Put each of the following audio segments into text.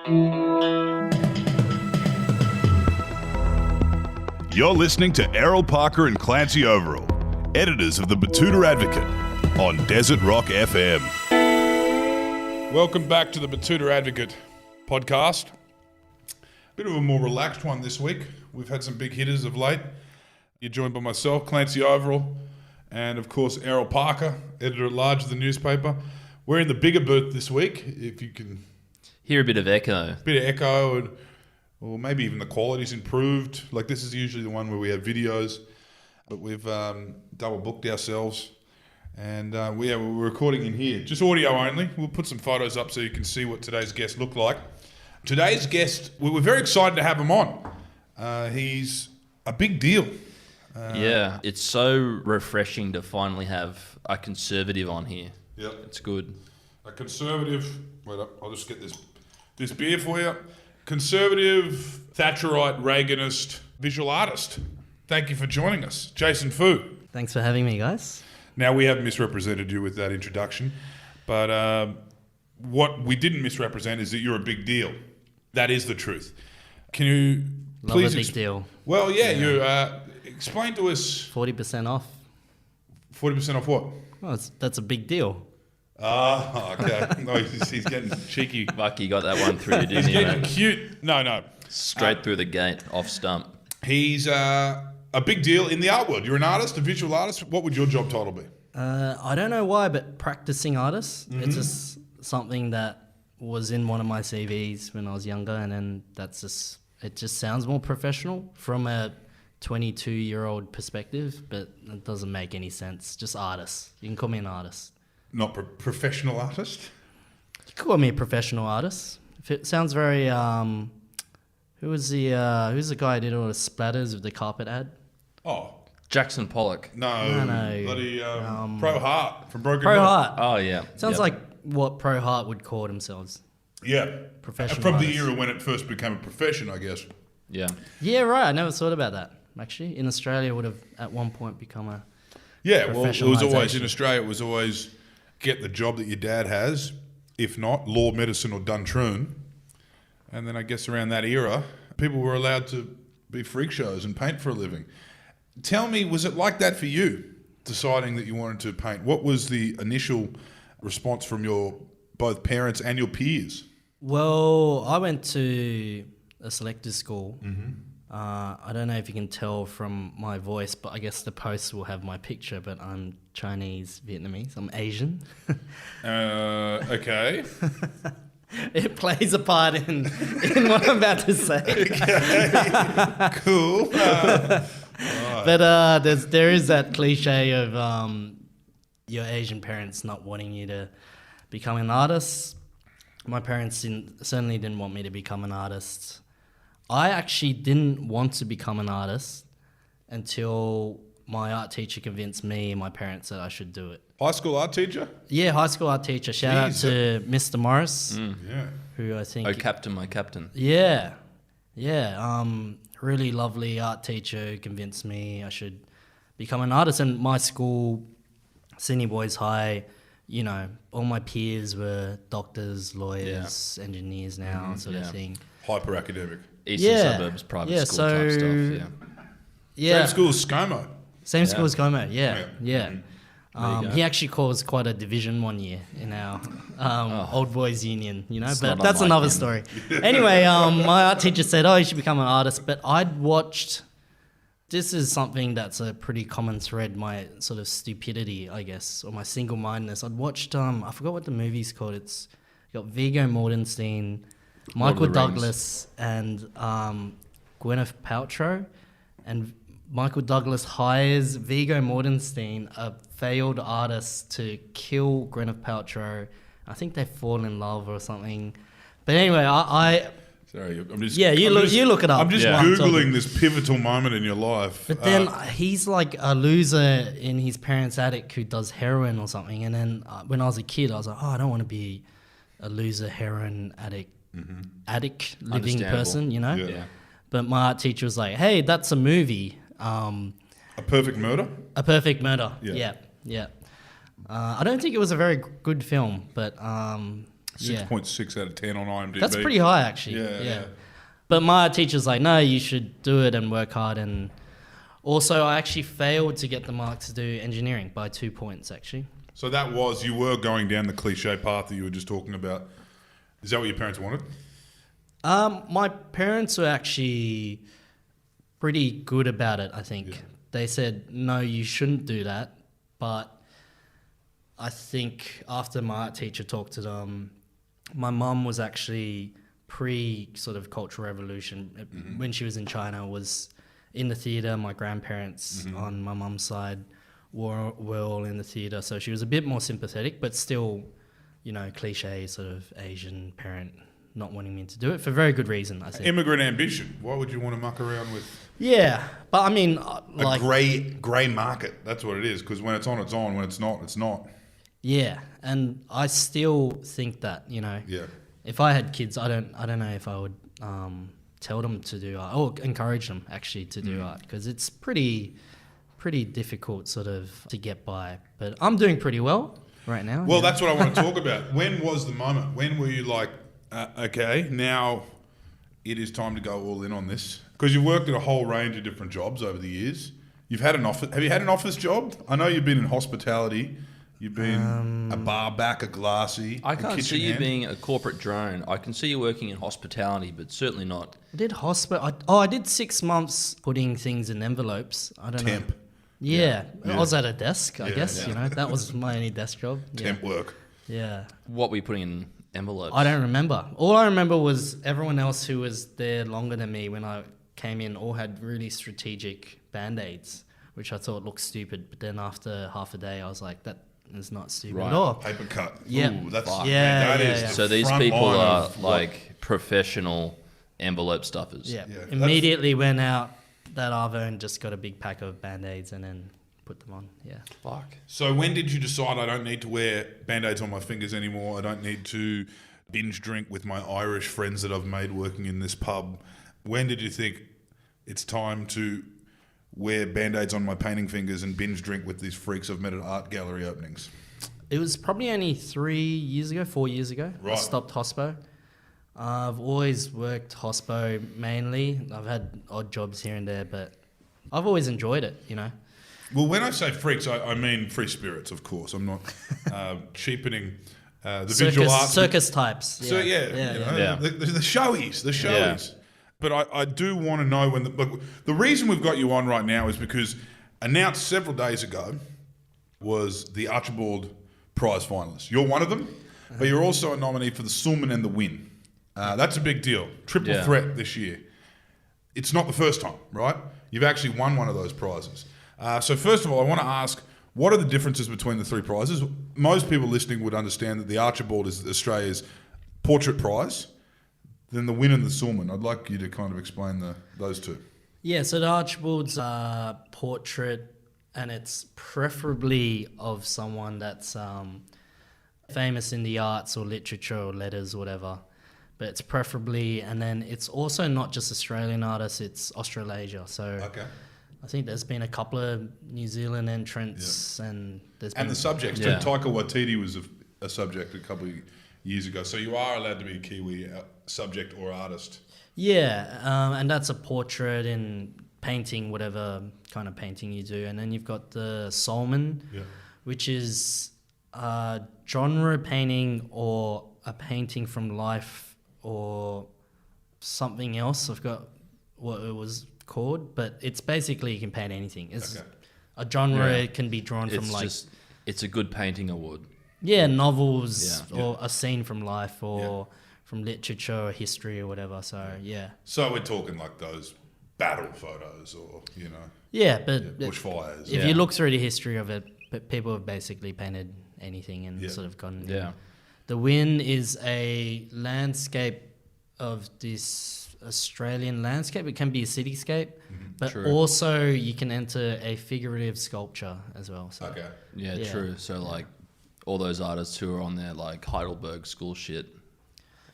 You're listening to Errol Parker and Clancy Overall, editors of the Betoota Advocate, on Desert Rock FM. Welcome back to the Betoota Advocate Podcast. Bit of a more relaxed one this week. We've had some big hitters of late. You're joined by myself, Clancy Overall, and of course Errol Parker, editor-at-large of the newspaper. We're in the bigger booth this week, if you can hear a bit of echo. Or maybe even the quality's improved. Like, this is usually the one where we have videos, but we've double booked ourselves. And we're recording in here. Just audio only. We'll put some photos up so you can see what today's guest looked like. Today's guest, we were very excited to have him on. He's a big deal. Yeah, it's so refreshing to finally have a conservative on here. Yep. It's good. A conservative, wait up, I'll just get this beer for you. Conservative, Thatcherite, Reaganist, visual artist. Thank you for joining us, Jason Phu. Thanks for having me, guys. Now, we have misrepresented you with that introduction, but what we didn't misrepresent is that you're a big deal. That is the truth. Can you please... Love a big deal. Well, yeah. You explain to us... 40% off. 40% off what? Well, that's a big deal. Ah, okay. No, he's getting cheeky. Fuck, you got that one through, didn't He's you? getting cute. No. Straight through the gate, off stump. He's a big deal in the art world. You're an artist, a visual artist. What would your job title be? I don't know why, but practicing artist. Mm-hmm. It's just something that was in one of my CVs when I was younger, and then it just sounds more professional from a 22-year-old perspective, but it doesn't make any sense. Just artist. You can call me an artist. Not professional artist? You can call me a professional artist. If it sounds very... who's the guy who did all the splatters with the carpet ad? Oh. Jackson Pollock. No. Bloody Pro Heart from Broken Pro Hill. Heart. Oh, yeah. Sounds like what Pro Heart would call themselves. Yeah. Professional From artists. the era when it first became a profession, I guess. Yeah. Yeah, right. I never thought about that, actually. In Australia, it would have at one point become a... Yeah, well, it was always, in professionalisation. Australia, it was always get the job that your dad has, if not, law, medicine or Duntroon. And then I guess around that era, people were allowed to be freak shows and paint for a living. Tell me, was it like that for you, deciding that you wanted to paint? What was the initial response from your both parents and your peers? Well, I went to a selective school. Mm-hmm. I don't know if you can tell from my voice, but I guess the post will have my picture, but I'm Chinese, Vietnamese. I'm Asian. Okay. It plays a part in what I'm about to say. Okay. Cool. But there is that cliche of your Asian parents not wanting you to become an artist. My parents certainly didn't want me to become an artist. I actually didn't want to become an artist until my art teacher convinced me and my parents that I should do it. High school art teacher? Yeah, high school art teacher. Shout out to Mr. Morris, Yeah. who I think... Oh, Captain, my captain. Yeah. Really lovely art teacher who convinced me I should become an artist. And my school, Sydney Boys High, you know, all my peers were doctors, lawyers, engineers now, sort of thing. Hyper academic. Eastern suburbs, private school type stuff, Yeah. Same school as ScoMo. Same school as Como, yeah. go. He actually caused quite a division one year in our old boys union, you know, It's but not that's unlike another him. story. Anyway, my art teacher said, you should become an artist, but I'd watched, this is something that's a pretty common thread, my sort of stupidity, I guess, or my single-mindedness. I'd watched, I forgot what the movie's called, it's got Viggo Mortensen, Michael Lord of the Rings. Douglas, and Gwyneth Paltrow, and Michael Douglas hires Viggo Mortensen, a failed artist, to kill Gwyneth Paltrow. I think they fall in love or something. But anyway, Sorry, I'm just... Yeah, you look it up. I'm just Yeah. Googling this pivotal moment in your life. But then he's like a loser in his parents' attic who does heroin or something. And then when I was a kid, I was like, I don't want to be a loser heroin addict living Understandable. person, you know? Yeah. But my art teacher was like, hey, that's a movie. A Perfect Murder? A Perfect Murder. Yeah. Yeah. I don't think it was a very good film, but Yeah. 6.6 out of 10 on IMDb. That's pretty high, actually. Yeah. But my teacher's like, no, you should do it and work hard. And also, I actually failed to get the mark to do engineering by 2 points, actually. So you were going down the cliche path that you were just talking about. Is that what your parents wanted? My parents were actually pretty good about it, I think. Yeah. They said, no, you shouldn't do that. But I think after my art teacher talked to them, my mum was actually pre-sort of Cultural Revolution. When she was in China, was in the theatre. My grandparents on my mum's side were all in the theatre. So she was a bit more sympathetic, but still, cliche sort of Asian parent not wanting me to do it for very good reason, I think. Immigrant ambition. Why would you want to muck around with Yeah, but I mean, a grey market? That's what it is, because when it's on, it's on. When it's not, it's not. Yeah, and I still think that, Yeah. if I had kids, I don't know if I would tell them to do art or encourage them actually to do art, because it's pretty difficult sort of to get by. But I'm doing pretty well right now. Well, that's what I want to talk about. When was the moment? When were you like, okay, now it is time to go all in on this? Because you've worked at a whole range of different jobs over the years. You've had an office. Have you had an office job? I know you've been in hospitality. You've been a bar back, a glassy. I can't see you hand. being a corporate drone. I can see you working in hospitality, but certainly not. I did I did 6 months putting things in envelopes. I don't Temp. know. Yeah. Yeah. I was at a desk, I Yeah, guess, yeah. that was my only desk job. Temp work. Yeah. What were you putting in envelopes? I don't remember. All I remember was everyone else who was there longer than me when I came in all had really strategic Band-Aids, which I thought looked stupid. But then after half a day, I was like, that is not stupid Right. at all. Paper cut. Yeah. Ooh, that's Fuck. man, that Yeah, is yeah. the So these front people line are of what- like professional envelope stuffers. Yeah. Yeah, that's- Immediately went out that Arvo and just got a big pack of Band-Aids and then put them on. Yeah. Fuck. So when did you decide I don't need to wear Band-Aids on my fingers anymore? I don't need to binge drink with my Irish friends that I've made working in this pub. When did you think it's time to wear Band-Aids on my painting fingers and binge drink with these freaks I've met at art gallery openings? It was probably only 4 years ago. I Right. stopped hospo. I've always worked hospo mainly. I've had odd jobs here and there, but I've always enjoyed it, Well, when I say freaks, I mean free spirits, of course. I'm not cheapening the visual arts. Circus types. So yeah, Yeah. The showies, the showies. Yeah. But I do want to know when the reason we've got you on right now is because announced several days ago was the Archibald Prize finalists. You're one of them, but you're also a nominee for the Sulman and the Wynne. That's a big deal. Triple Yeah. threat this year. It's not the first time, right? You've actually won one of those prizes. So first of all, I want to ask, what are the differences between the three prizes? Most people listening would understand that the Archibald is Australia's portrait prize. Then the Wynne and the Sulman. I'd like you to kind of explain those two. Yeah, so the Archibald's portrait, and it's preferably of someone that's famous in the arts or literature or letters or whatever. But it's preferably, and then it's also not just Australian artists, it's Australasia. So Okay. I think there's been a couple of New Zealand entrants, and there's been And the subjects. Yeah. too. Taika Waititi was a subject a couple of years ago. So you are allowed to be a Kiwi subject or artist. Yeah, and that's a portrait in painting, whatever kind of painting you do. And then you've got the Sulman, which is genre painting or a painting from life or something else. I've got what it was called, but it's basically you can paint anything. It's Okay. a genre Yeah. can be drawn from It's like just, it's a good painting award. novels Yeah. or a scene from life or from literature or history or whatever. So yeah. So we're talking like those battle photos or, Yeah, but bushfires. if Yeah. you look through the history of it, people have basically painted anything and Yeah. sort of gone. Yeah. The Wynne is a landscape of this Australian landscape. It can be a cityscape, but True. also you can enter a figurative sculpture as well. So Okay. Yeah, Yeah. true. So like all those artists who are on their like Heidelberg school shit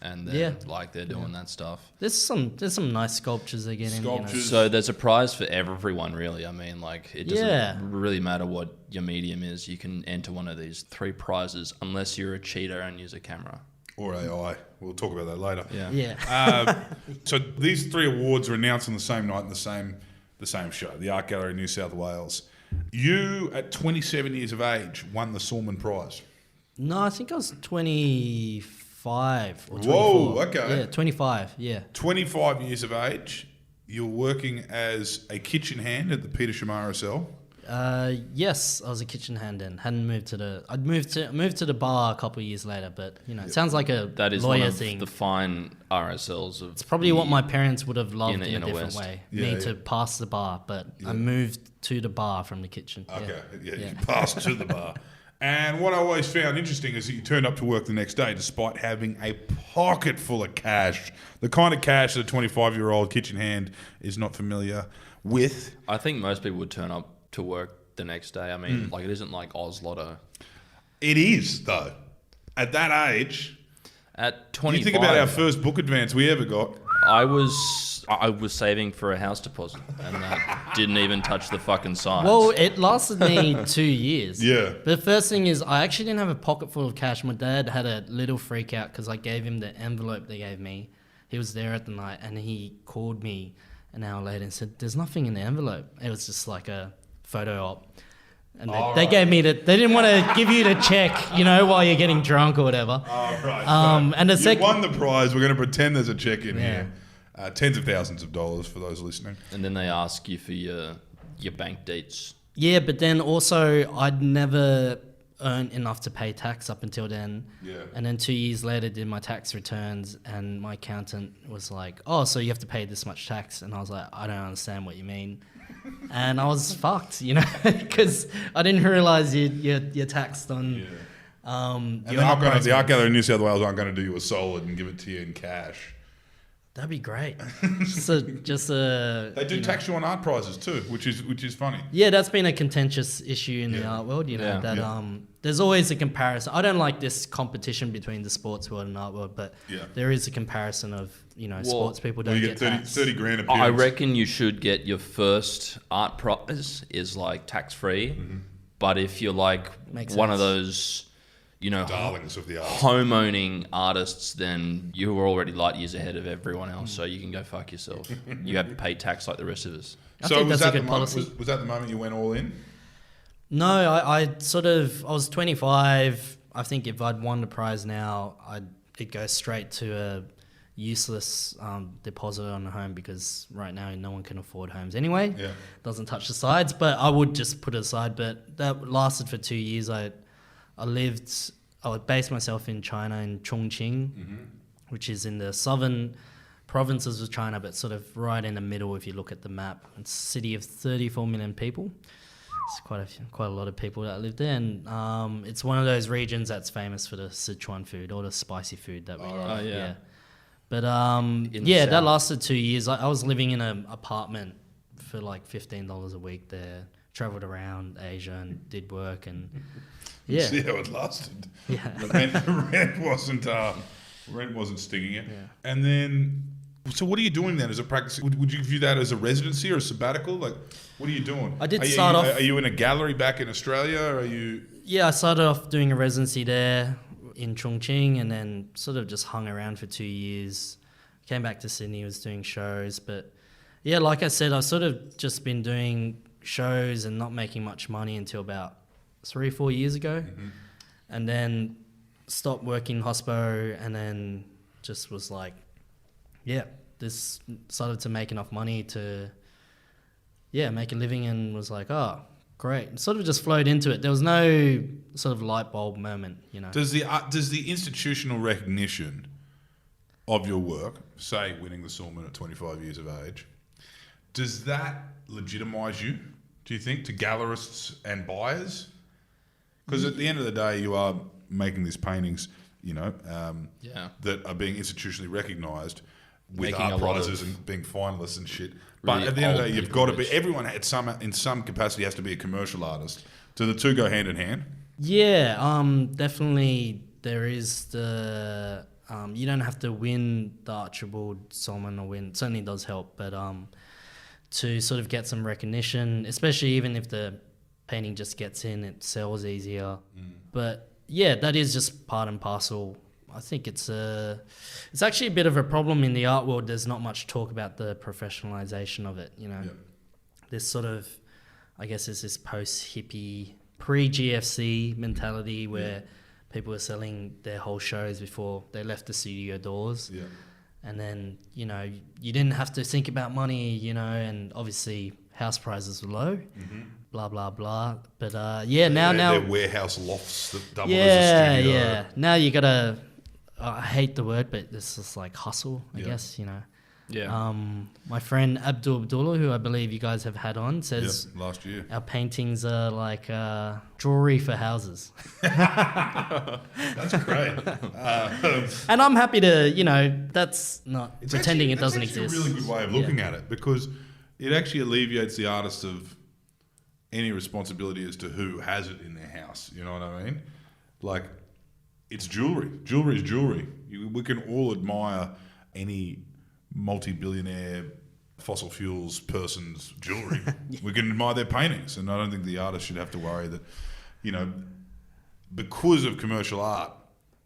and they're they're doing that stuff. there's some nice sculptures they get in. Sculptures. So there's a prize for everyone really. I mean, like it doesn't Yeah. really matter what your medium is. You can enter one of these three prizes unless you're a cheater and use a camera. or AI. We'll talk about that later. Yeah. So these 3 awards were announced on the same night in the same show, the Art Gallery in New South Wales. You, at 27 years of age, won the Sulman Prize. No, I think I was 25 or 24. Whoa, okay. Yeah, 25, yeah. 25 years of age, you're working as a kitchen hand at the Peter Shamar RSL. Yes, I was a kitchen hand then. I'd moved to the bar a couple of years later, but it sounds like a That is lawyer one of thing. the fine RSLs of. It's probably what my parents would have loved in a inner different west. way. Yeah, Me to pass the bar, but I moved to the bar from the kitchen. Okay, you passed to the bar. And what I always found interesting is that you turned up to work the next day despite having a pocket full of cash. The kind of cash that a 25-year-old kitchen hand is not familiar with. I think most people would turn up to work the next day. I mean, it isn't like Oz Lotto. It is, though. At that age, At 25, you think about our first book advance we ever got. I was saving for a house deposit, and that didn't even touch the fucking sides. Well, it lasted me 2 years. Yeah. But the first thing is, I actually didn't have a pocket full of cash. My dad had a little freak out because I gave him the envelope they gave me. He was there at the night, and he called me an hour later and said, "There's nothing in the envelope." It was just like a photo op. And they gave me they didn't want to give you the check, while you're getting drunk or whatever. Oh, right. And the you second, won the prize. We're going to pretend there's a check in here. Tens of thousands of dollars for those listening. And then they ask you for your bank dates. yeah, but then also I'd never earned enough to pay tax up until then. Yeah. And then 2 years later did my tax returns, and my accountant was like, "Oh, so you have to pay this much tax?" And I was like, "I don't understand what you mean." And I was fucked, because I didn't realize you're taxed on. And your they're not going to, uprise the Art rates. Gallery in New South Wales aren't going to do you a solid and give it to you in cash. That'd be great. just a. They do tax you on art prizes too, which is funny. Yeah, that's been a contentious issue in the art world. There's always a comparison. I don't like this competition between the sports world and art world, but there is a comparison of sports people don't You get get taxed. 30 grand appearance. I reckon you should get your first art prize is like tax free, but if you're like Makes one of sense. those, darlings of the arts. home owning artists, then you were already light years ahead of everyone else, so you can go fuck yourself. You have to pay tax like the rest of us. I think that's a good policy. Was that the moment you went all in? No, I was 25. I think if I'd won the prize now, it'd go straight to a useless deposit on a home, because right now no one can afford homes anyway. Yeah. Doesn't touch the sides, but I would just put it aside. But that lasted for 2 years. I would base myself in China, in Chongqing, which is in the southern provinces of China, but sort of right in the middle if you look at the map. It's a city of 34 million people. It's quite a lot of people that live there, and it's one of those regions that's famous for the Sichuan food, or the spicy food that we love. yeah. But the that south. lasted 2 years. I was living in an apartment for like $15 a week there. Traveled around Asia and did work, and See how it lasted. Yeah. The rent wasn't stinging it. Yeah. And then, so what are you doing then as a practice? Would you view that as a residency or a sabbatical? Like, what are you doing? I did start off. Are you in a gallery back in Australia? Or are you? Yeah, I started off doing a residency there in Chongqing, and then sort of just hung around for 2 years. Came back to Sydney, was doing shows, but yeah, like I said, I've sort of just been doing shows and not making much money until about 3-4 years ago, and then stopped working hospo, and then just was like, this started to make enough money to make a living, and was like, oh, great. Sort of just flowed into it. There was no sort of light bulb moment, Does the institutional recognition of your work, say winning the Sulman at 25 years of age, does that legitimise you, do you think, to gallerists and buyers? Because at the end of the day, you are making these paintings, that are being institutionally recognised with Making art a lot prizes of and being finalists and shit. really But at the end of the old day, you've people got to be. rich. Everyone in some capacity has to be a commercial artist. Do the two go hand in hand? Yeah, definitely there is the... you don't have to win the Archibald, Sulman, or Wynne. It certainly does help, but to sort of get some recognition, especially even if the painting just gets in, it sells easier. But yeah, that is just part and parcel I think it's actually a bit of a problem in the art world. There's not much talk about the professionalization of it, you know. Yeah. This sort of, I guess, is this post-hippie, pre-GFC mentality where people were selling their whole shows before they left the studio doors. Yeah. And then, you know, you didn't have to think about money, you know, and obviously house prices were low, blah, blah, blah. But now... They're warehouse lofts that double as a Yeah, studio. yeah. Now you got to... I hate the word, but this is like hustle, I guess, you know. Yeah. My friend Abdullah, who I believe you guys have had on, says last year. our paintings are like jewelry for houses. That's great. And I'm happy to, you know, that's not pretending it doesn't that's exist. a really good way of looking at it, because it actually alleviates the artist of any responsibility as to who has it in their house. You know what I mean? Like, it's jewelry. Jewelry is jewelry. We can all admire any multi-billionaire fossil fuels person's jewelry. We can admire their paintings, and I don't think the artist should have to worry that, you know, because of commercial art,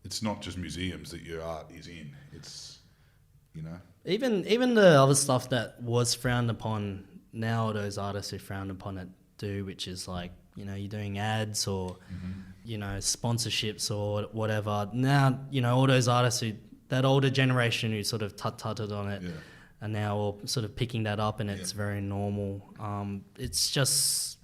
it's not just museums that your art is in. It's, you know. Even the other stuff that was frowned upon, now those artists who frowned upon it do, which is like, you know, you're doing ads or, you know, sponsorships or whatever. Now, you know, all those artists who, that older generation who sort of tutted on it are now all sort of picking that up, and it's very normal. It's just,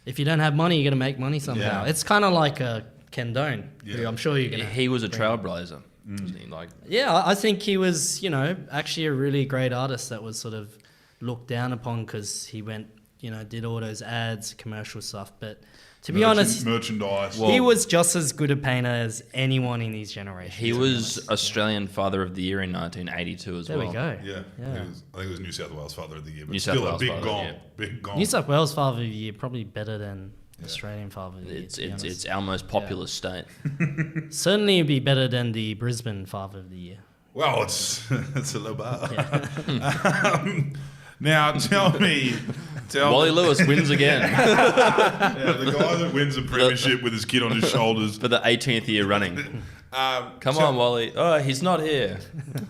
if you don't have money, you're going to make money somehow. Yeah. It's kind of like a Ken Doan, who I'm sure you're going to... He was a trailblazer. Wasn't he? Like, Yeah, I think he was, you know, actually a really great artist that was sort of looked down upon because he went, you know, did all those ads, commercial stuff. But to be honest, merchandise. he was just as good a painter as anyone in his generation. he was Australian Father of the Year in 1982 as There well. we go. Yeah, Yeah. I think it was New South Wales Father of the Year, but New South still a Wales big Father, gong. yeah. Big gong. New South Wales Father of the Year probably better than Australian Father of the Year. It's to be honest. it's our most populous state. Certainly it'd be better than the Brisbane Father of the Year. Well, it's a low bar. Now tell me, Wally Lewis wins again the guy that wins a premiership with his kid on his shoulders. for the 18th year running. Come on, Wally. Oh, he's not here.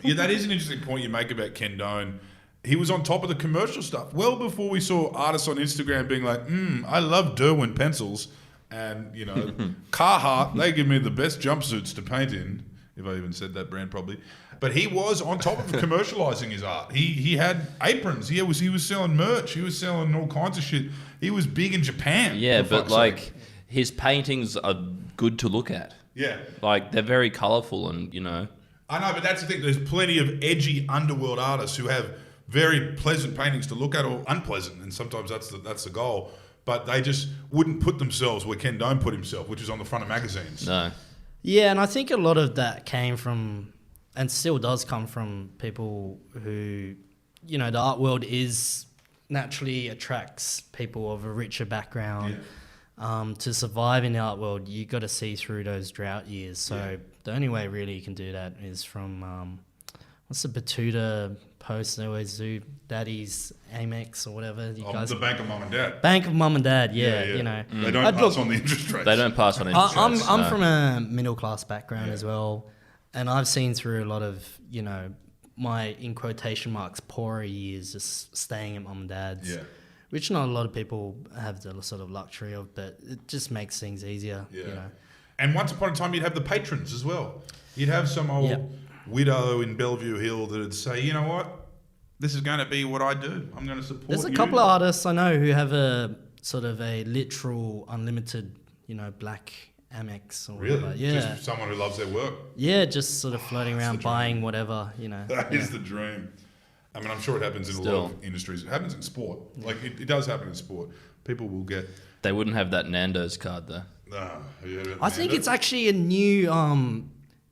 Yeah, that is an interesting point you make about Ken Doan. He was on top of the commercial stuff well before we saw artists on Instagram being like, I love Derwent pencils. And, you know, Carhartt, they give me the best jumpsuits to paint in, if I even said that brand properly. But he was on top of commercializing his art. He had aprons. He was selling merch. He was selling all kinds of shit. He was big in Japan. Yeah, for but fuck's like sake. his paintings are good to look at. Yeah. Like they're very colourful and, you know. I know, but that's the thing. There's plenty of edgy underworld artists who have very pleasant paintings to look at, or unpleasant, and sometimes that's the goal. But they just wouldn't put themselves where Ken Doan put himself, which is on the front of magazines. No. Yeah, and I think a lot of that came from, and still does come from, people who, you know, the art world is naturally attracts people of a richer background. To survive in the art world, you got to see through those drought years. So the only way really you can do that is from, what's the Betoota post they always do? Daddy's Amex or whatever. You guys, The Bank of Mum and Dad. Bank of Mum and Dad, you know. They don't pass on the interest rates. They don't pass on interest rates. I'm no. from a middle class background as well, and I've seen through a lot of, you know, my, in quotation marks, poorer years just staying at mum and dad's, which not a lot of people have the sort of luxury of, but it just makes things easier. You know. And once upon a time, you'd have the patrons as well. You'd have some old widow in Bellevue Hill that would say, you know what, this is going to be what I do. I'm going to support you. There's a couple of artists I know who have a sort of a literal unlimited, you know, black Amex or whatever. Really? Yeah. Just someone who loves their work. Yeah, just sort of floating around buying whatever, you know. That is the dream. I mean, I'm sure it happens in a lot of industries. It happens in sport. Like, it does happen in sport. People will get... They wouldn't have that Nando's card though. I think it's actually a new,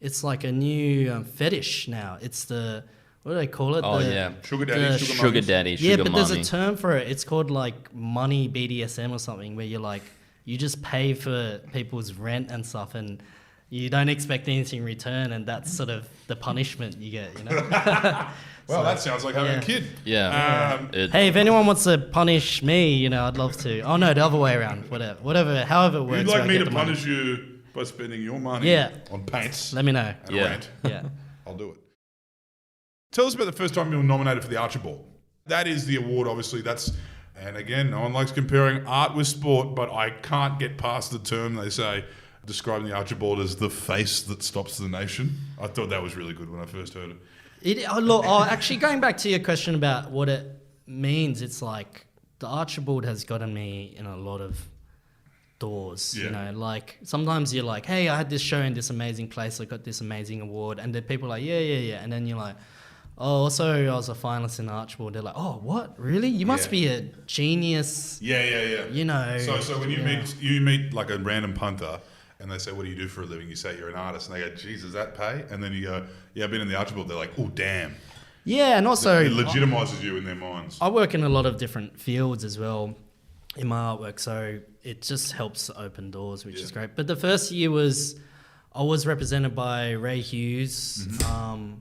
it's like a new fetish now. It's the, what do they call it? Oh, Sugar daddy, Sugar daddy, Yeah, sugar but mommy. there's a term for it. It's called like money BDSM or something, where you're like, you just pay for people's rent and stuff, and you don't expect anything in return, and that's sort of the punishment you get, you know? Well, that sounds like having a kid. Yeah. Hey, if anyone wants to punish me, you know, I'd love to. Oh no, the other way around. Whatever, however it works. You'd where like I me get to the money. punish you by spending your money on paints Let me know. and rent, Yeah. I'll do it. Tell us about the first time you were nominated for the Archibald. That is the award, obviously. And again, no one likes comparing art with sport, but I can't get past the term they say, describing the Archibald as the face that stops the nation. I thought that was really good when I first heard it. Actually, going back to your question about what it means, it's like the Archibald has gotten me in a lot of doors. Yeah. You know, like sometimes you're like, hey, I had this show in this amazing place, I got this amazing award, and then people are like, yeah, and then you're like, oh, also I was a finalist in the Archibald. They're like, oh, what? Really? You must be a genius. Yeah. You know. So when you meet like a random punter and they say, what do you do for a living? You say you're an artist, and they go, geez, does that pay? And then you go, yeah, I've been in the Archibald. They're like, oh, damn. Yeah, and also It legitimizes you in their minds. I work in a lot of different fields as well in my artwork, so it just helps open doors, which is great. But the first year I was represented by Ray Hughes and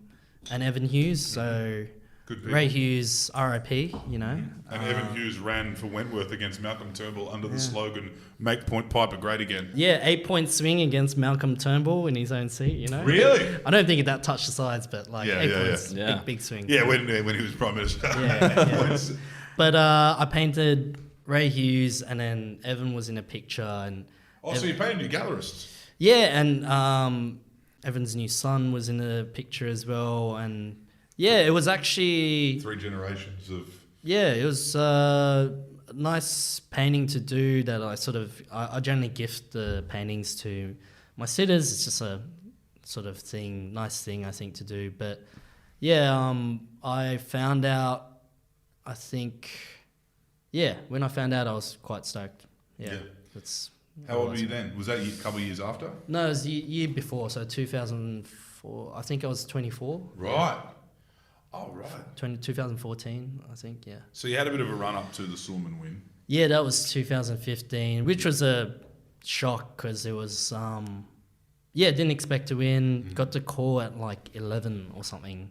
Evan Hughes. So Good people. Ray Hughes, RIP, you know. And Evan Hughes ran for Wentworth against Malcolm Turnbull under the slogan, make Point Piper great again. Yeah, 8-point swing against Malcolm Turnbull in his own seat, you know. Really? I don't think that touched the sides, but like 8 points, Yeah. big swing. Yeah, when he was Prime Minister. Yeah. But I painted Ray Hughes, and then Evan was in a picture, and So you painted your gallerists. yeah, and Evan's new son was in the picture as well, and yeah, it was actually 3 generations of... yeah, it was nice painting to do that I generally gift the paintings to my sitters. It's just a sort of nice thing I think to do. But yeah, I found out, I think, when I found out I was quite stoked. Yeah. That's How old were you then? Was that a couple of years after? No, it was the year before, so 2004. I think I was 24. Right. Oh, right. 2014, I think, yeah. So you had a bit of a run up to the Sulman win. Yeah, that was 2015, which was a shock because it was, didn't expect to win. Got the call at like 11 or something.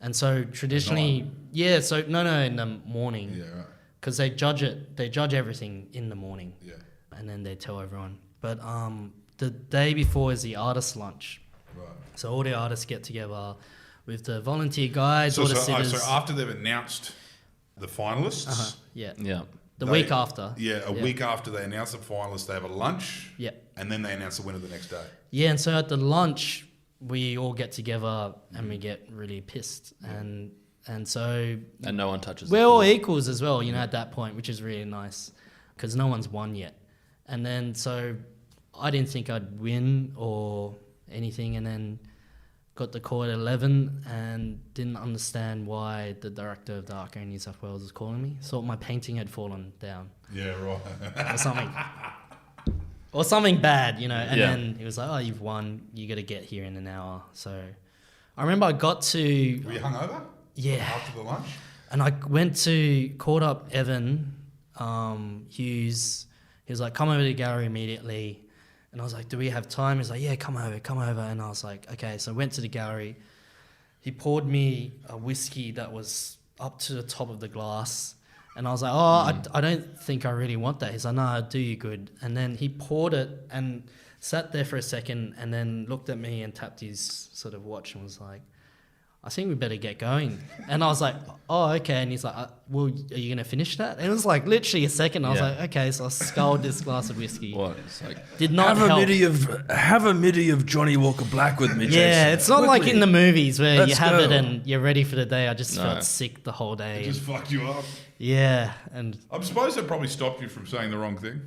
And so traditionally, in the morning. Yeah, right. Because they judge everything in the morning. Yeah. And then they tell everyone. But the day before is the artist lunch. Right. So all the artists get together with the volunteer guides, all the sitters. So after they've announced the finalists... Yeah. Yeah. Week after. Yeah, a week after they announce the finalists, they have a lunch. Yeah. And then they announce the winner the next day. Yeah, and so at the lunch, we all get together and we get really pissed. And so... And no one touches we're the all food. equals as well, at that point, which is really nice because no one's won yet. And then so I didn't think I'd win or anything, and then got the call at 11 and didn't understand why the director of the Arco in New South Wales was calling me. Thought my painting had fallen down Yeah, right. or something. Or something bad, And Yeah. then he was like, oh, you've won. You got to get here in an hour. So I remember I got to... Were you hungover? Yeah. After the lunch? And I caught up Evan Hughes. He was like, come over to the gallery immediately. And I was like, do we have time? He's like, yeah, come over. And I was like, okay. So I went to the gallery. He poured me a whiskey that was up to the top of the glass. And I was like, I don't think I really want that. He's like, no, it'll do you good. And then he poured it and sat there for a second and then looked at me and tapped his sort of watch and was like, I think we better get going. And I was like, oh, okay. And he's like, well, are you going to finish that? And it was like literally a second. I was like, okay. So I sculled this glass of whiskey. What? It's like, Did not help. Have a middy of Johnny Walker Black with me, Jason. Yeah, it's not like in the movies where Let's you have go. it and you're ready for the day. I just No. felt sick the whole day. It just fucked you up. Yeah. And I suppose that probably stopped you from saying the wrong thing.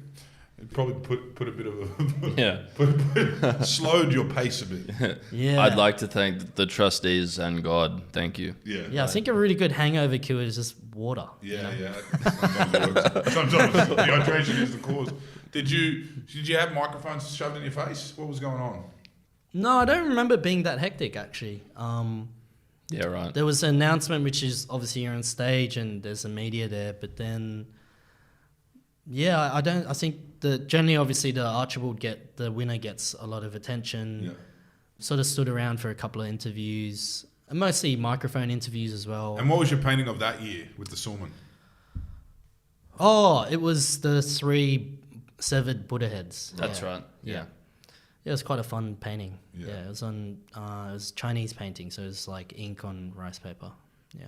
It probably put a bit of a... yeah. slowed your pace a bit. yeah. I'd like to thank the trustees and God. Thank you. Yeah, I think a really good hangover cure is just water. Yeah. Sometimes it works. Sometimes dehydration is the cause. Did you have microphones shoved in your face? What was going on? No, I don't remember it being that hectic actually. Yeah, right. There was an announcement, which is obviously you're on stage and there's the media there, but then, yeah, I think that generally, obviously, the Archibald the winner gets a lot of attention. Yeah. Sort of stood around for a couple of interviews, and mostly microphone interviews as well. And what was your painting of that year with the Sulman? Oh, it was the 3 severed Buddha heads. That's right. Yeah. it was quite a fun painting. Yeah. Yeah, it was on it was Chinese painting, so it was like ink on rice paper. Yeah.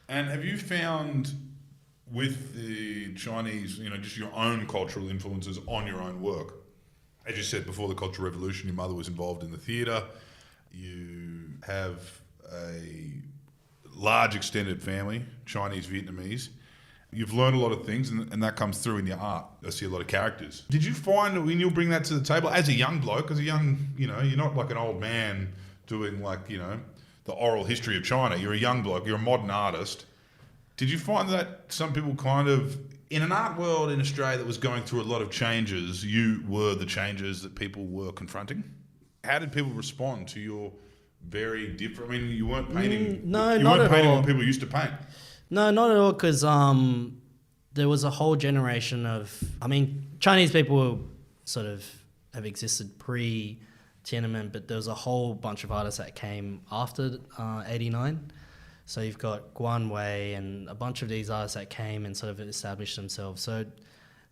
And have you found with the Chinese, just your own cultural influences on your own work? As you said, before the Cultural Revolution, your mother was involved in the theatre. You have a large extended family, Chinese, Vietnamese. You've learned a lot of things, and that comes through in your art. I see a lot of characters. Did you find that when you'll bring that to the table as a young bloke, you're not like an old man doing the oral history of China. You're a young bloke, you're a modern artist. Did you find that some people kind of, in an art world in Australia that was going through a lot of changes, you were the changes that people were confronting? How did people respond to your very different, you weren't painting, no, you not weren't at painting all. what people used to paint. No, not at all, because there was a whole generation of, Chinese people sort of have existed pre-Tiananmen, but there was a whole bunch of artists that came after 89. So you've got Guan Wei and a bunch of these artists that came and sort of established themselves. So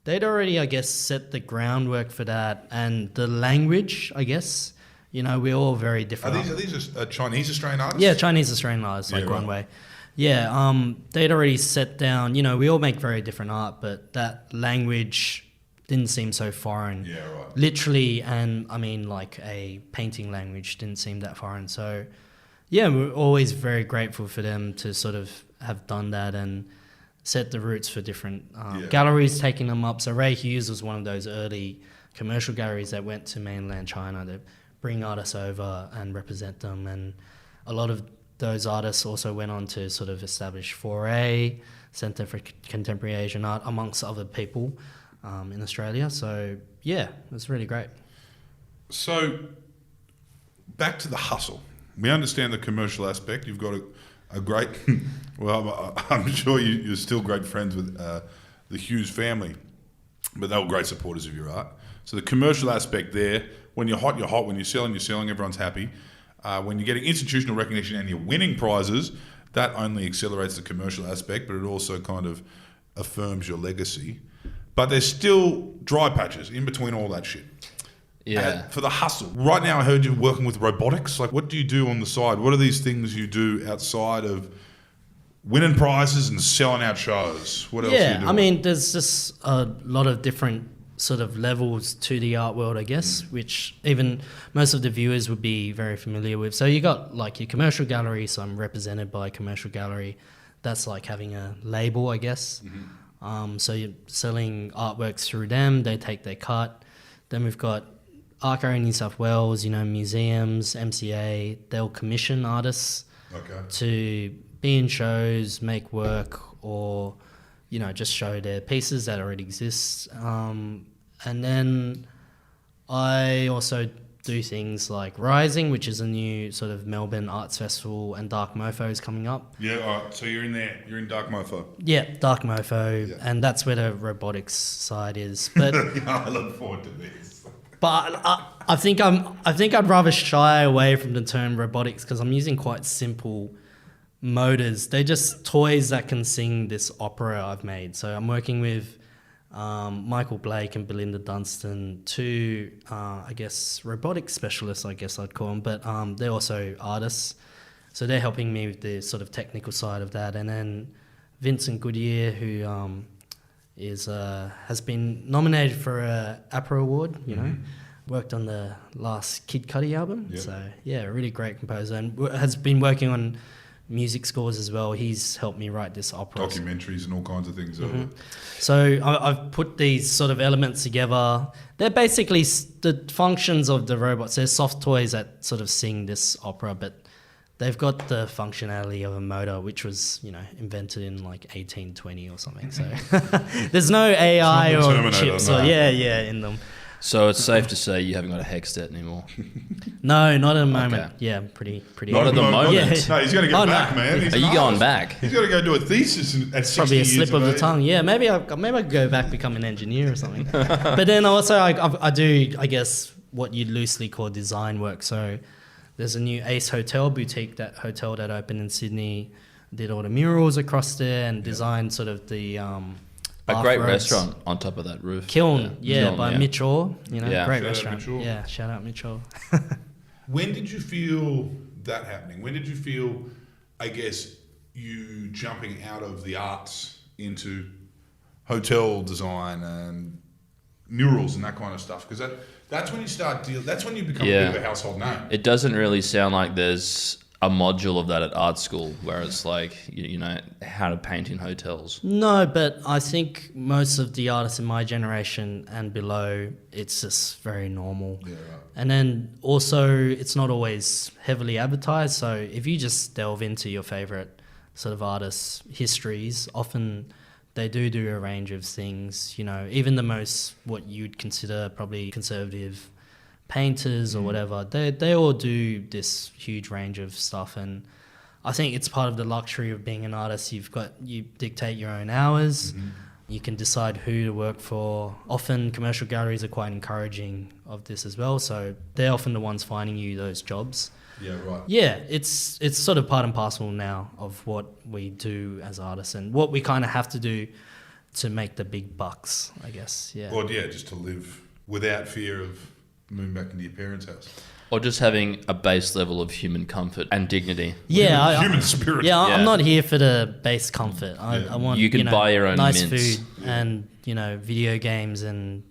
they'd already, I guess, set the groundwork for that. And the language, I guess, we're all very different. Are these Chinese Australian artists? Yeah, Chinese Australian artists like Guan Wei. Yeah, they'd already set down, we all make very different art, but that language didn't seem so foreign. Yeah, right. Literally, and like a painting language didn't seem that foreign. So, yeah, we're always very grateful for them to sort of have done that and set the roots for different galleries taking them up. So Ray Hughes was one of those early commercial galleries that went to mainland China to bring artists over and represent them. And a lot of those artists also went on to sort of establish Foray, Centre for Contemporary Asian Art, amongst other people in Australia. So, yeah, it was really great. So, back to the hustle. We understand the commercial aspect. You've got a great... well, I'm sure you're still great friends with the Hughes family, but they were great supporters of your art. So the commercial aspect there, when you're hot, you're hot. When you're selling, everyone's happy. When you're getting institutional recognition and you're winning prizes, that only accelerates the commercial aspect, but it also kind of affirms your legacy. But there's still dry patches in between all that shit. Yeah. For the hustle. Right now I heard you're working with robotics. Like, what do you do on the side? What are these things you do outside of winning prizes and selling out shows? What else are you doing? There's just a lot of different sort of levels to the art world, I guess, which even most of the viewers would be very familiar with. So you got like your commercial gallery, so I'm represented by a commercial gallery. That's like having a label, I guess. Mm-hmm. So you're selling artworks through them, they take their cut. Then we've got Art Gallery New South Wales, museums, MCA, they'll commission artists to be in shows, make work, or just show their pieces that already exist. And then I also do things like Rising, which is a new sort of Melbourne Arts Festival, and Dark Mofo is coming up. Yeah, all right. So you're in there. You're in Dark Mofo. Yeah, Dark Mofo, and that's where the robotics side is. But I look forward to this. But I think I'd rather shy away from the term robotics because I'm using quite simple motors. They're just toys that can sing this opera I've made. So I'm working with Michael Blake and Belinda Dunstan, two, robotics specialists, I guess I'd call them. But they're also artists. So they're helping me with the sort of technical side of that. And then Vincent Goodyear, who has been nominated for a APRA award, worked on the last Kid Cudi album. Yep. So, yeah, a really great composer and has been working on music scores as well. He's helped me write this opera. Documentaries and all kinds of things. Mm-hmm. So I've put these sort of elements together. They're basically the functions of the robots. They're soft toys that sort of sing this opera, but they've got the functionality of a motor, which was, invented in like 1820 or something. So there's no AI or chips in them. So it's safe to say you haven't got a Hextet anymore. No, not at the moment. Okay. Yeah, pretty. Not at the moment. Yeah. No, he's got to get back, man. Are you going back? He's got to go do a thesis at 60 Probably a years slip of the age. tongue. Yeah, maybe I could go back, become an engineer or something. But then also I do, I guess, what you'd loosely call design work. So there's a new Ace Hotel boutique, that hotel that opened in Sydney. Did all the murals across there and designed sort of the A great bathrobes. restaurant on top of that roof. Kiln, Kiln, by Mitch Orr. Yeah. Great Shout out restaurant. Mitch Orr. Yeah, shout out Mitch Orr. When did you feel that happening? When did you feel, I guess, you jumping out of the arts into hotel design and murals and that kind of stuff? Because that's when you that's when you become a bit of a household name. It doesn't really sound like there's a module of that at art school where it's like, you know, how to paint in hotels. No, but I think most of the artists in my generation and below, it's just very normal. Yeah, right. And then also, it's not always heavily advertised. So if you just delve into your favorite sort of artists' histories, often they do a range of things. You know, even the most what you'd consider probably conservative painters or whatever, they all do this huge range of stuff. And I think it's part of the luxury of being an artist. You dictate your own hours. You can decide who to work for. Often commercial galleries are quite encouraging of this as well, so they're often the ones finding you those jobs. Yeah, right. Yeah, it's sort of part and parcel now of what we do as artists and what we kind of have to do to make the big bucks, I guess. Yeah. Or just to live without fear of moving back into your parents' house. Or just having a base level of human comfort and dignity. Yeah, Human spirit. Yeah, Yeah. I'm not here for the base comfort. I want You can buy your own nice mints. food and video games and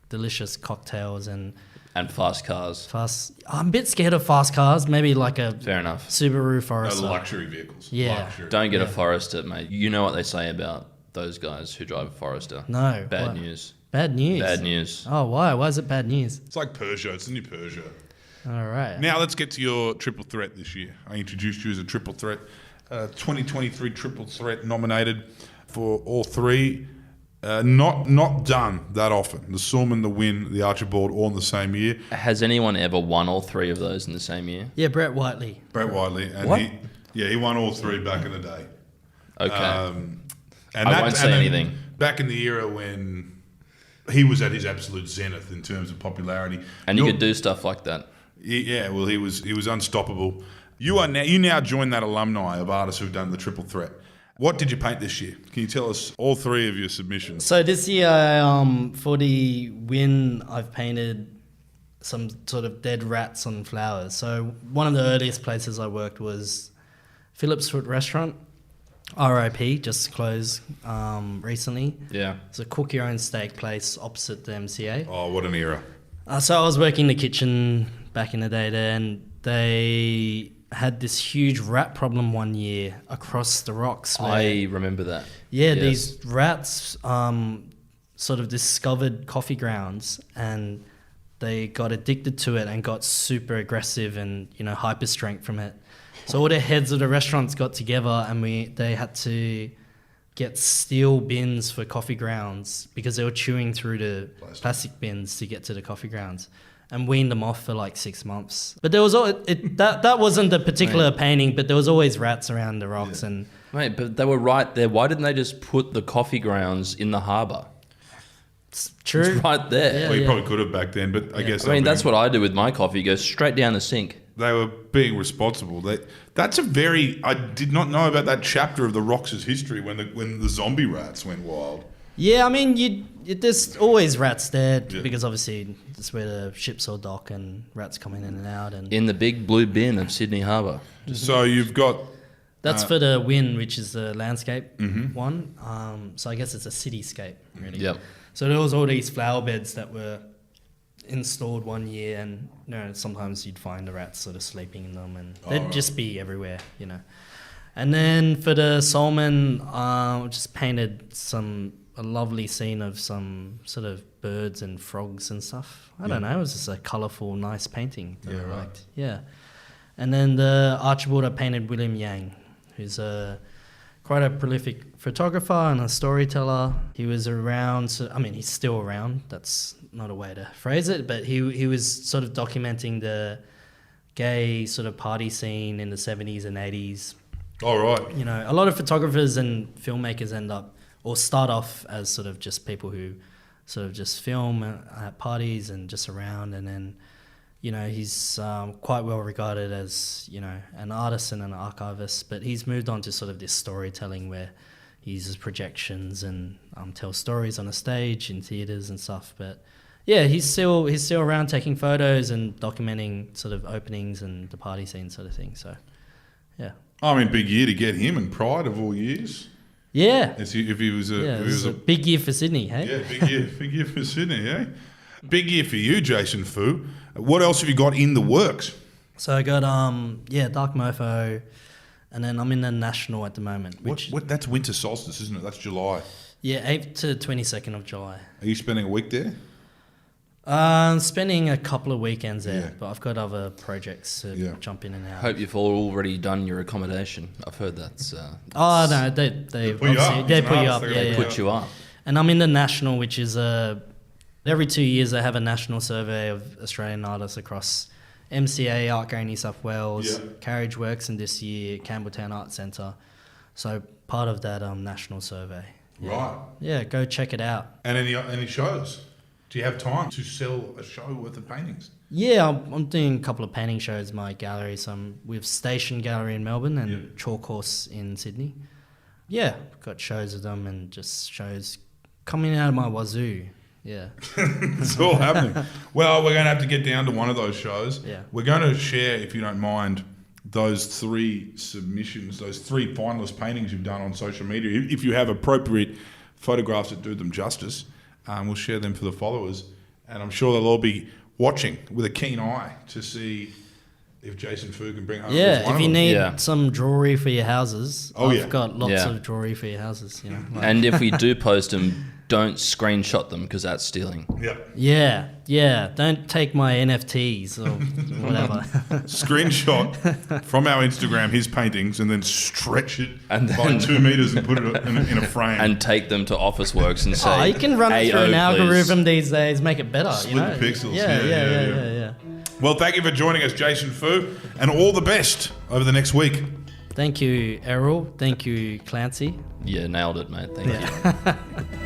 delicious cocktails and And fast cars. fast. I'm a bit scared of fast cars. Maybe like a Fair enough. Subaru Forester. Luxury vehicles. Yeah. Luxury. Don't get a Forester, mate. You know what they say about those guys who drive a Forester. No, Bad what? news. Bad news. Bad news. Oh, why? Why is it bad news? It's like Peugeot. It's the new Peugeot. All right. Now let's get to your triple threat this year. I introduced you as a triple threat. 2023 triple threat nominated for all three. Not done that often. The Sulman, the Wynne, the Archibald, all in the same year. Has anyone ever won all three of those in the same year? Yeah, Brett Whiteley. Brett Whiteley, and What? he won all three back in the day. Okay. And I won't say then anything. Back in the era when he was at his absolute zenith in terms of popularity, and you could do stuff like that. Yeah, well, he was unstoppable. You now join that alumni of artists who've done the triple threat. What did you paint this year? Can you tell us all three of your submissions? So this year, for the Wynne, I've painted some sort of dead rats on flowers. So one of the earliest places I worked was Phillips Foot Restaurant, RIP, just closed recently. Yeah. It's a cook your own steak place opposite the MCA. Oh, what an era! So I was working in the kitchen back in the day there, and they had this huge rat problem one year across the rocks. I remember that. Yeah, Yes. these rats sort of discovered coffee grounds and they got addicted to it and got super aggressive and, hyper strength from it. So all the heads of the restaurants got together and they had to get steel bins for coffee grounds because they were chewing through the plastic bins to get to the coffee grounds and weaned them off for like 6 months. But there was that wasn't the particular painting, but there was always rats around the rocks and Mate, but they were right there. Why didn't they just put the coffee grounds in the harbour? it's true. It's right there. Yeah. Well, you probably could have back then, but I guess I mean, that's what I do with my coffee. It goes straight down the sink. they were being responsible. I did not know about that chapter of the Rocks' history when the zombie rats went wild. Yeah, I mean, there's always rats there because obviously that's where the ships all dock and rats come in and out. And In the big blue bin of Sydney Harbour. So you've got that's for the Wynne, which is the landscape one. So I guess it's a cityscape, really. Yep. So there was all these flower beds that were installed one year, and sometimes you'd find the rats sort of sleeping in them, and they'd just be everywhere, And then for the Sulman, just painted a lovely scene of some sort of birds and frogs and stuff. I don't know. It was just a colourful, nice painting that I liked. Yeah. And then the Archibald, I painted William Yang, who's quite a prolific photographer and a storyteller. He was around, he's still around. That's not a way to phrase it, but he was sort of documenting the gay sort of party scene in the 70s and 80s. all right. A lot of photographers and filmmakers end up or start off as sort of just people who sort of just film at parties and just around, and then he's quite well regarded as an artist and an archivist, but he's moved on to sort of this storytelling where he uses projections and tells stories on a stage in theatres and stuff. But yeah, he's still around taking photos and documenting sort of openings and the party scene sort of thing. So yeah. I mean, big year to get him and Pride of all years. Yeah. If he was a big year for Sydney, hey? Yeah, big year for Sydney, eh? Big year for you, Jason Phu. What else have you got in the works? So I got Dark Mofo, and then I'm in the National at the moment. Which What that's winter solstice, isn't it? That's July. yeah, 8th to 22nd of July. Are you spending a week there? Spending a couple of weekends there, Yeah. but I've got other projects to jump in and out. Hope you've already done your accommodation. I've heard that's Oh no, they put you up. they It's put an you artist, up, they're yeah, gonna yeah. put you up. And I'm in the National, which is every 2 years they have a national survey of Australian artists across MCA, Art Gallery New South Wales, Yeah. Carriage Works, and this year Campbelltown Art Centre. So part of that national survey. Yeah. Right. Yeah, go check it out. And any shows? Do you have time to sell a show worth of paintings? Yeah, I'm doing a couple of painting shows in my gallery. So I'm with Station Gallery in Melbourne and Chalk Horse in Sydney. Yeah, got shows of them and just shows coming out of my wazoo. Yeah. It's all happening. Well, we're going to have to get down to one of those shows. Yeah. We're going to share, if you don't mind, those 3 submissions, those 3 finalist paintings you've done on social media. If you have appropriate photographs that do them justice, we'll share them for the followers. And I'm sure they'll all be watching with a keen eye to see if Jason Phu can bring home. Yeah, if you need Yeah. some jewellery for your houses, Oh, I've yeah. got lots Yeah. of jewellery for your houses. You know, like- And if we do post them, don't screenshot them because that's stealing. Yeah. yeah, don't take my NFTs or whatever. Screenshot from our Instagram his paintings and then stretch it And by then- 2 meters and put it in a frame. And take them to Officeworks and say, Oh, you can run it through "AO, an please." algorithm these days, make it better. Split you know? the pixels. Yeah. Well, thank you for joining us, Jason Phu, and all the best over the next week. Thank you, Errol. Thank you, Clancy. Yeah, nailed it, mate. Thank you.